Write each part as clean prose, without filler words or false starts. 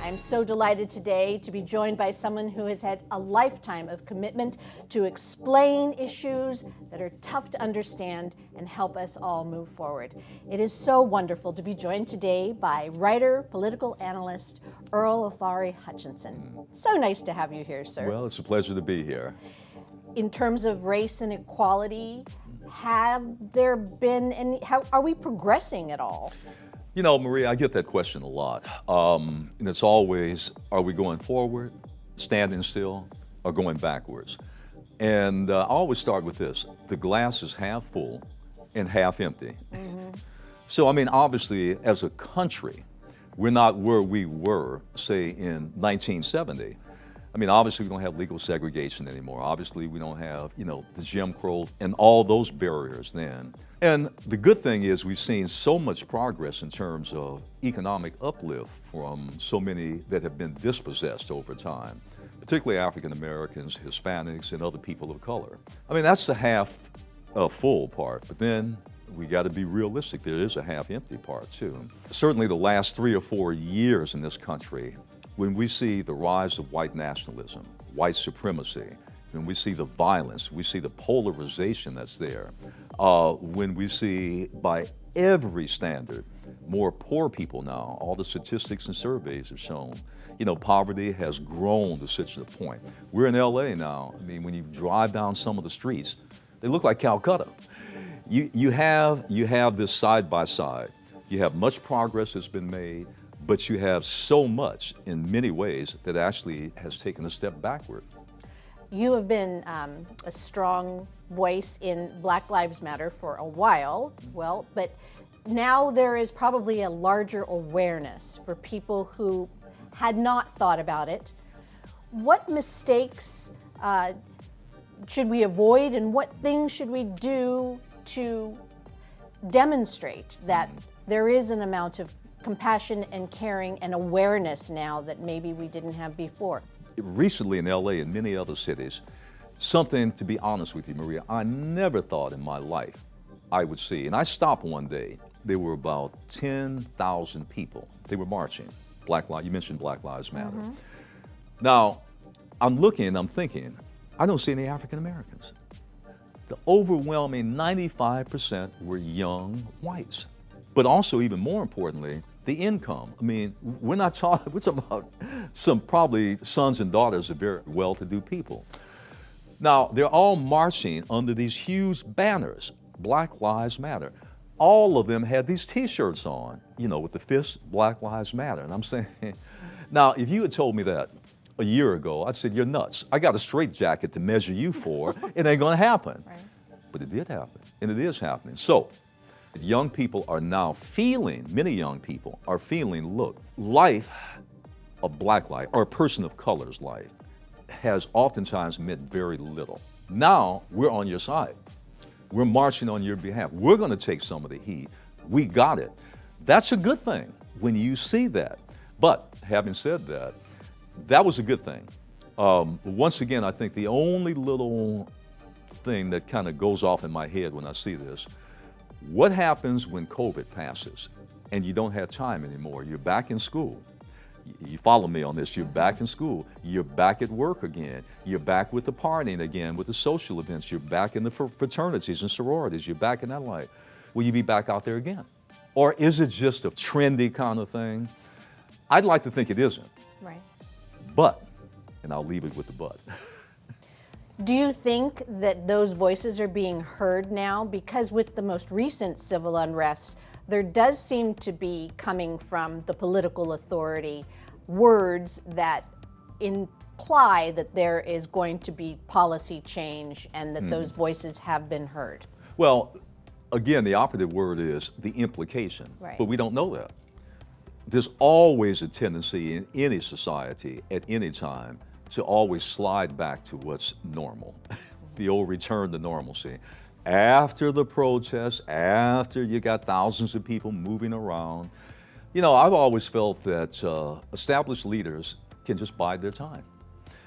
I'm so delighted today to be joined by someone who has had a lifetime of commitment to explain issues that are tough to understand and help us all move forward. It is so wonderful to be joined today by writer, political analyst, Earl Ofari Hutchinson. So nice to have you here, sir. Well, it's a pleasure to be here. In terms of race and equality, have there been any, are we progressing at all? You know, Maria, I get that question a lot. And it's always, are we going forward, standing still, or going backwards? And I always start with this. The glass is half full and half empty. So, I mean, obviously, as a country, we're not where we were, say, in 1970. I mean, obviously, we don't have legal segregation anymore. Obviously, we don't have, the Jim Crow and all those barriers then. And the good thing is we've seen so much progress in terms of economic uplift from so many that have been dispossessed over time, particularly African Americans, Hispanics, and other people of color. I mean, that's the half full part, but then we got to be realistic. There is a half empty part too. Certainly the last 3 or 4 years in this country, when we see the rise of white nationalism, white supremacy, when we see the violence, we see the polarization that's there, when we see by every standard more poor people now, all the statistics and surveys have shown, poverty has grown to such a point. We're in LA now. I mean, when you drive down some of the streets, they look like Calcutta. You have this side by side. You have much progress that's been made, but you have so much in many ways that actually has taken a step backward. You have been a strong voice in Black Lives Matter for a while, but now there is probably a larger awareness for people who had not thought about it. What mistakes should we avoid, and what things should we do to demonstrate that there is an amount of compassion and caring and awareness now that maybe we didn't have before? Recently in LA and many other cities, something, to be honest with you, Maria, I never thought in my life I would see. And I stopped one day. There were about 10,000 people. They were marching. You mentioned Black Lives Matter. Now, I'm looking and I'm thinking, I don't see any African Americans. The overwhelming 95% were young whites. But also, even more importantly, the income. I mean, we're talking about some probably sons and daughters of very well-to-do people. Now, they're all marching under these huge banners, Black Lives Matter. All of them had these T-shirts on, with the fist, Black Lives Matter. And I'm saying, now, if you had told me that a year ago, I'd said, you're nuts. I got a straitjacket to measure you for. It ain't gonna happen. Right. But it did happen, and it is happening. So, young people are now feeling, many young people are feeling, look, life, a black life, or a person of color's life, has oftentimes meant very little. Now, we're on your side. We're marching on your behalf. We're gonna take some of the heat. We got it. That's a good thing when you see that. But having said that, that was a good thing. Once again, I think the only little thing that kind of goes off in my head when I see this, what happens when COVID passes and you don't have time anymore? You're back in school. You follow me on this. You're back in school. You're back at work again. You're back with the partying again, with the social events. You're back in the fraternities and sororities. You're back in that life. Will you be back out there again? Or is it just a trendy kind of thing? I'd like to think it isn't. Right. But, and I'll leave it with the but. Do you think that those voices are being heard now? Because with the most recent civil unrest, there does seem to be, coming from the political authority, words that imply that there is going to be policy change and that those voices have been heard. Well, again, the operative word is the implication, right. But we don't know that. There's always a tendency in any society at any time to always slide back to what's normal, the old return to normalcy. After the protests, after you got thousands of people moving around, I've always felt that established leaders can just bide their time.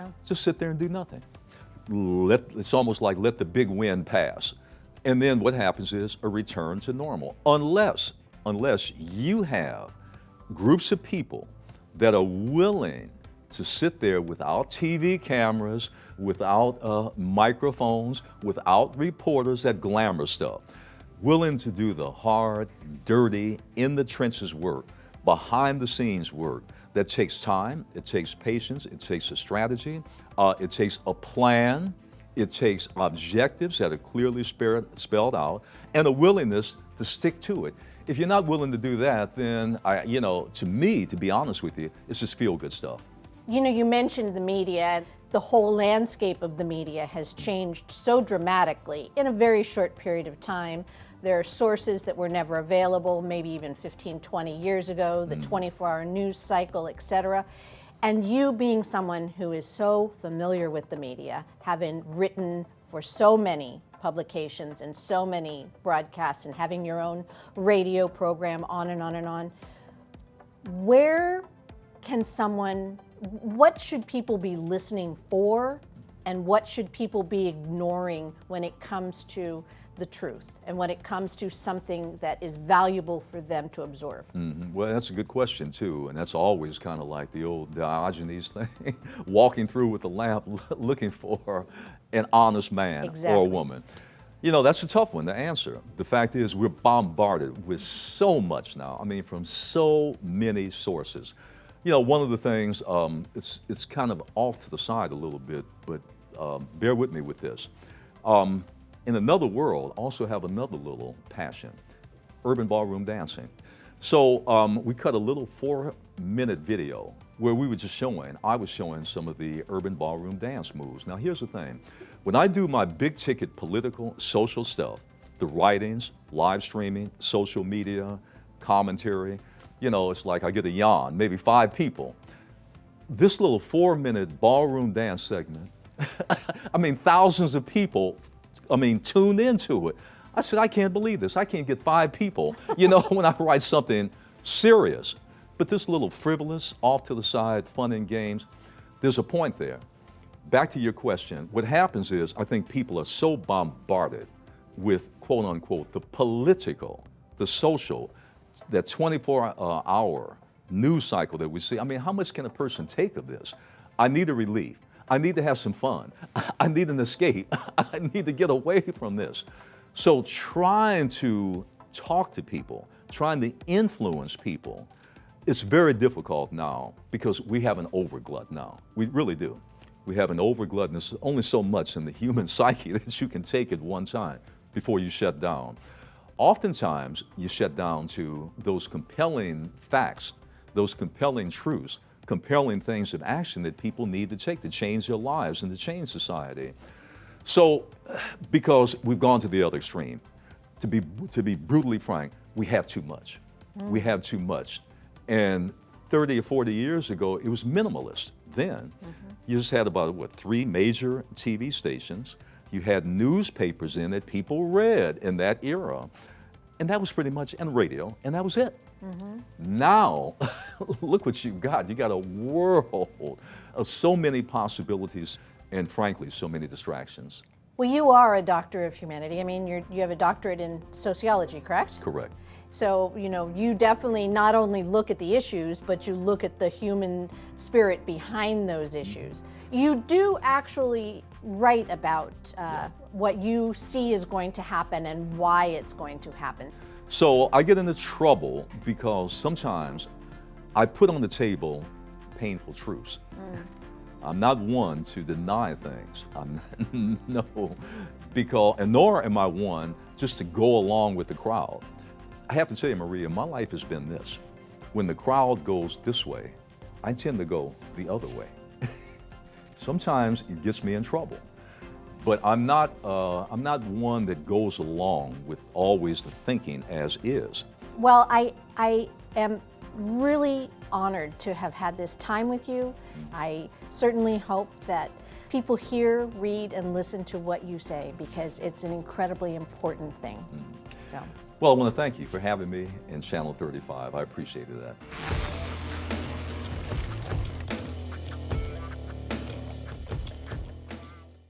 Oh. Just sit there and do nothing. It's almost like let the big wind pass. And then what happens is a return to normal, unless you have groups of people that are willing to sit there without TV cameras, without microphones, without reporters, that glamour stuff, willing to do the hard, dirty, in the trenches work, behind the scenes work that takes time, it takes patience, it takes a strategy, it takes a plan, it takes objectives that are clearly spelled out, and a willingness to stick to it. If you're not willing to do that, then, to me, to be honest with you, it's just feel-good stuff. You know, you mentioned the media. The whole landscape of the media has changed so dramatically in a very short period of time. There are sources that were never available, maybe even 15, 20 years ago, the 24-hour news cycle, et cetera. And you being someone who is so familiar with the media, having written for so many publications and so many broadcasts and having your own radio program on and on and on, what should people be listening for, and what should people be ignoring when it comes to the truth and when it comes to something that is valuable for them to absorb? Well, that's a good question too, and that's always kind of like the old Diogenes thing, walking through with a lamp looking for an honest man or a woman. You know, that's a tough one to answer. The fact is, we're bombarded with so much now. I mean, from so many sources. You know, one of the things, it's kind of off to the side a little bit, but bear with me with this. In another world, also have another little passion, urban ballroom dancing. So we cut a little 4-minute video where we were just I was showing some of the urban ballroom dance moves. Now here's the thing, when I do my big ticket political, social stuff, the writings, live streaming, social media, commentary, you know, it's like I get a yawn, maybe 5 people. This little 4-minute ballroom dance segment, I mean, thousands of people, tuned into it. I said, I can't believe this. I can't get 5 people, when I write something serious. But this little frivolous, off to the side, fun and games, there's a point there. Back to your question, what happens is, I think people are so bombarded with, quote unquote, the political, the social, that 24-hour news cycle that we see. I mean, how much can a person take of this? I need a relief. I need to have some fun. I need an escape. I need to get away from this. So trying to talk to people, trying to influence people, it's very difficult now because we have an overglut now. We really do. We have an overglut, and there's only so much in the human psyche that you can take at one time before you shut down. Oftentimes, you shut down to those compelling facts, those compelling truths, compelling things of action that people need to take to change their lives and to change society. So, because we've gone to the other extreme, to be brutally frank, we have too much. We have too much. And 30 or 40 years ago, it was minimalist then. You just had about, 3 major TV stations. You had newspapers in it people read in that era. And that was pretty much, and radio, and that was it. Now, look what you've got. You got a world of so many possibilities and, frankly, so many distractions. Well, you are a doctor of humanity. I mean, you have a doctorate in sociology, correct? Correct. So, you definitely not only look at the issues, but you look at the human spirit behind those issues. You do actually write about what you see is going to happen and why it's going to happen. So I get into trouble because sometimes I put on the table painful truths. I'm not one to deny things. Nor am I one just to go along with the crowd. I have to tell you, Maria, my life has been this. When the crowd goes this way, I tend to go the other way. Sometimes it gets me in trouble. But I'm not one that goes along with always the thinking as is. Well, I am really honored to have had this time with you. I certainly hope that people hear, read, and listen to what you say because it's an incredibly important thing. So. Well, I want to thank you for having me in Channel 35. I appreciated that.